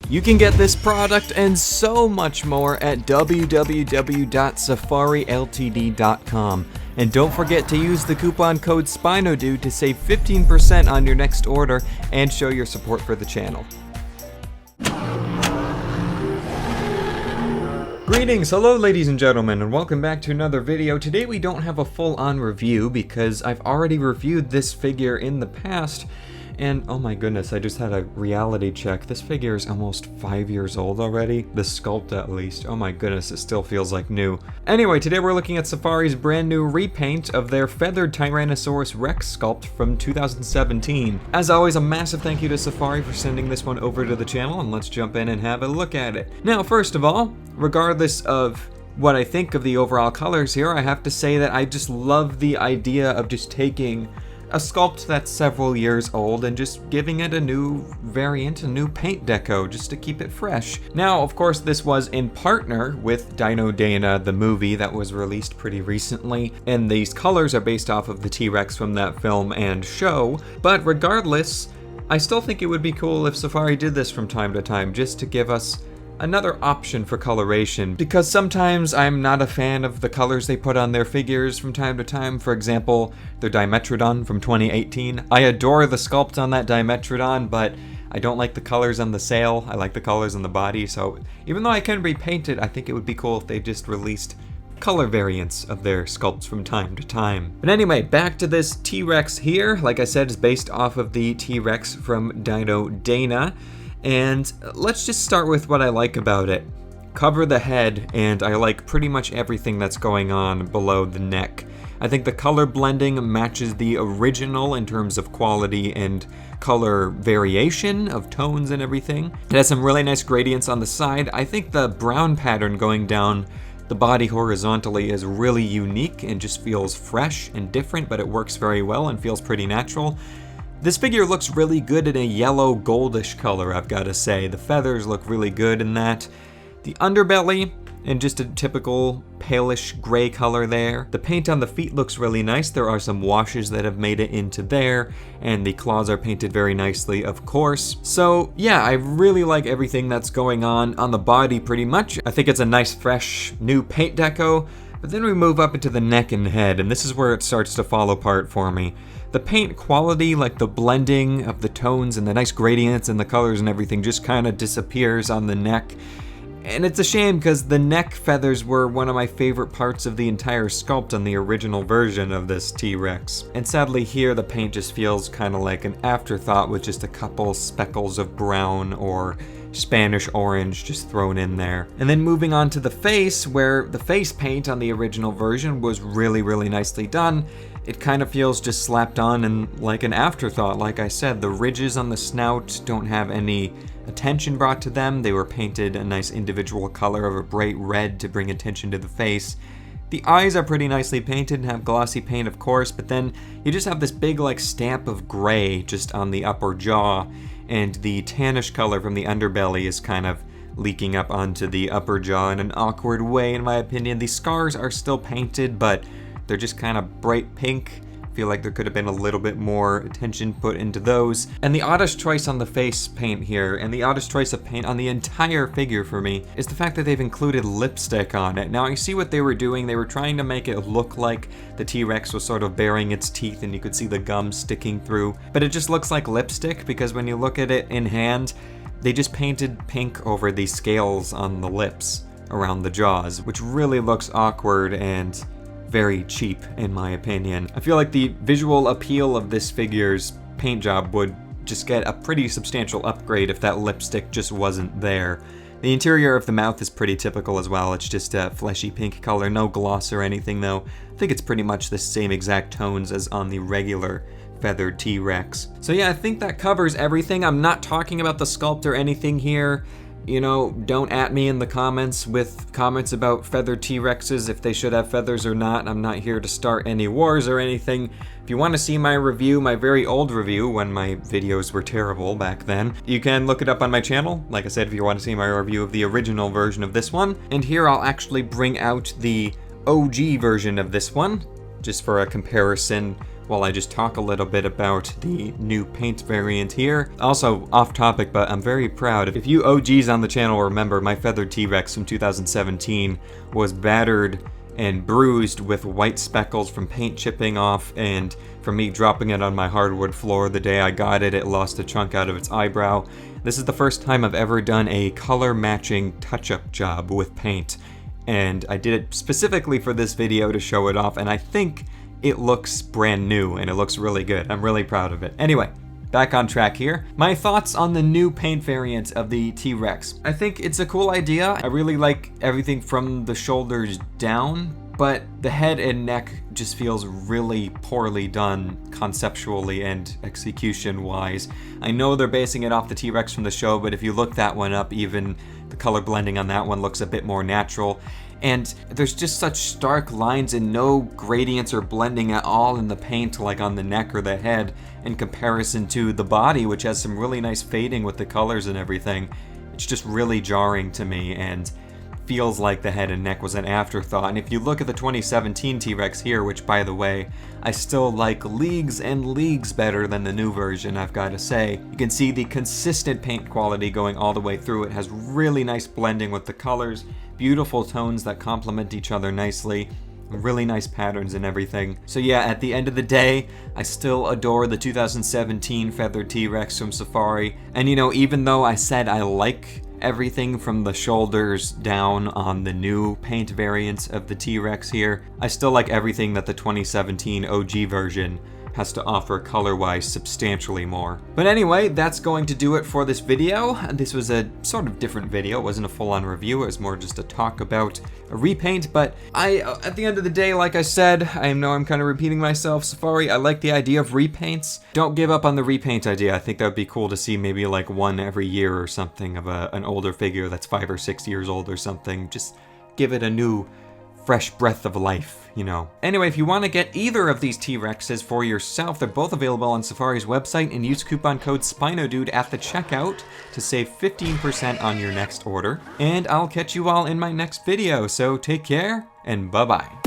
You can get this product and so much more at www.safariltd.com. And don't forget to use the coupon code SpinoDude to save 15% on your next order and show your support for the channel. Greetings, hello ladies and gentlemen, and welcome back to another video. Today we don't have a full-on review because I've already reviewed this figure in the past. And oh my goodness, I just had a reality check. This figure is almost 5 years old already. The sculpt at least. Oh my goodness, it still feels like new. Anyway, today we're looking at Safari's brand new repaint of their feathered Tyrannosaurus Rex sculpt from 2017. As always, a massive thank you to Safari for sending this one over to the channel, and let's jump in and have a look at it. Now, first of all, regardless of what I think of the overall colors here, I have to say that I just love the idea of just taking a sculpt that's several years old and just giving it a new variant, a new paint deco, just to keep it fresh. Now, of course, this was in partner with Dino Dana, the movie that was released pretty recently, and these colors are based off of the T-Rex from that film and show, but regardless, I still think it would be cool if Safari did this from time to time, just to give us another option for coloration, because sometimes I'm not a fan of the colors they put on their figures from time to time. For example, their Dimetrodon from 2018. I adore the sculpt on that Dimetrodon, but I don't like the colors on the sail. I like the colors on the body, so even though I can repaint it, I think it would be cool if they just released color variants of their sculpts from time to time. But anyway, back to this T-Rex here. Like I said, it's based off of the T-Rex from Dino Dana. And let's just start with what I like about it. Cover the head, and I like pretty much everything that's going on below the neck. I think the color blending matches the original in terms of quality and color variation of tones and everything. It has some really nice gradients on the side. I think the brown pattern going down the body horizontally is really unique and just feels fresh and different, but it works very well and feels pretty natural. This figure looks really good in a yellow goldish color, I've got to say. The feathers look really good in that. The underbelly, in just a typical palish gray color there. The paint on the feet looks really nice. There are some washes that have made it into there, and the claws are painted very nicely, of course. So yeah, I really like everything that's going on the body pretty much. I think it's a nice, fresh, new paint deco. But then we move up into the neck and head, and this is where it starts to fall apart for me. The paint quality, like the blending of the tones and the nice gradients and the colors and everything, just kind of disappears on the neck. And it's a shame because the neck feathers were one of my favorite parts of the entire sculpt on the original version of this T-Rex. And sadly here the paint just feels kind of like an afterthought with just a couple speckles of brown or Spanish orange just thrown in there. And then moving on to the face, where the face paint on the original version was really, really nicely done. It kind of feels just slapped on and like an afterthought. Like I said, the ridges on the snout don't have any attention brought to them. They were painted a nice individual color of a bright red to bring attention to the face. The eyes are pretty nicely painted and have glossy paint, of course, but then you just have this big like stamp of gray just on the upper jaw, and the tannish color from the underbelly is kind of leaking up onto the upper jaw in an awkward way, in my opinion. The scars are still painted, but they're just kind of bright pink. I feel like there could have been a little bit more attention put into those. And the oddest choice on the face paint here, and the oddest choice of paint on the entire figure for me, is the fact that they've included lipstick on it. Now I see what they were doing. They were trying to make it look like the T-Rex was sort of baring its teeth and you could see the gum sticking through. But it just looks like lipstick because when you look at it in hand, they just painted pink over the scales on the lips around the jaws, which really looks awkward and very cheap in my opinion. I feel like the visual appeal of this figure's paint job would just get a pretty substantial upgrade if that lipstick just wasn't there. The interior of the mouth is pretty typical as well. It's just a fleshy pink color, no gloss or anything though. I think it's pretty much the same exact tones as on the regular feathered T-Rex. So yeah, I think that covers everything. I'm not talking about the sculpt or anything here. You know, don't at me in the comments with comments about feathered T-Rexes if they should have feathers or not. I'm not here to start any wars or anything. If you want to see my review, my very old review, when my videos were terrible back then, you can look it up on my channel. Like I said, if you want to see my review of the original version of this one. And here I'll actually bring out the OG version of this one, just for a comparison while I just talk a little bit about the new paint variant here. Also, off topic, but I'm very proud. If you OGs on the channel remember, my feathered T-Rex from 2017 was battered and bruised with white speckles from paint chipping off, and from me dropping it on my hardwood floor the day I got it, it lost a chunk out of its eyebrow. This is the first time I've ever done a color matching touch-up job with paint, and I did it specifically for this video to show it off, and I think it looks brand new and it looks really good. I'm really proud of it. Anyway, back on track here. My thoughts on the new paint variant of the T-Rex. I think it's a cool idea. I really like everything from the shoulders down, but the head and neck just feels really poorly done conceptually and execution-wise. I know they're basing it off the T-Rex from the show, but if you look that one up, even the color blending on that one looks a bit more natural. And there's just such stark lines and no gradients or blending at all in the paint, like on the neck or the head, in comparison to the body, which has some really nice fading with the colors and everything. It's just really jarring to me and feels like the head and neck was an afterthought. And if you look at the 2017 T-Rex here, which by the way, I still like leagues and leagues better than the new version, I've got to say. You can see the consistent paint quality going all the way through. It has really nice blending with the colors, beautiful tones that complement each other nicely, really nice patterns and everything. So yeah, at the end of the day, I still adore the 2017 feathered T-Rex from Safari. And you know, even though I said I like everything from the shoulders down on the new paint variants of the T-Rex here, I still like everything that the 2017 OG version has to offer color-wise substantially more. But anyway, that's going to do it for this video. This was a sort of different video. It wasn't a full-on review. It was more just a talk about a repaint. But at the end of the day, like I said, I know I'm kind of repeating myself. Safari, I like the idea of repaints. Don't give up on the repaint idea. I think that would be cool to see maybe like one every year or something of an older figure that's 5 or 6 years old or something. Just give it a new, fresh breath of life, you know. Anyway, if you want to get either of these T-Rexes for yourself, they're both available on Safari's website, and use coupon code SpinoDude at the checkout to save 15% on your next order. And I'll catch you all in my next video, so take care and bye-bye.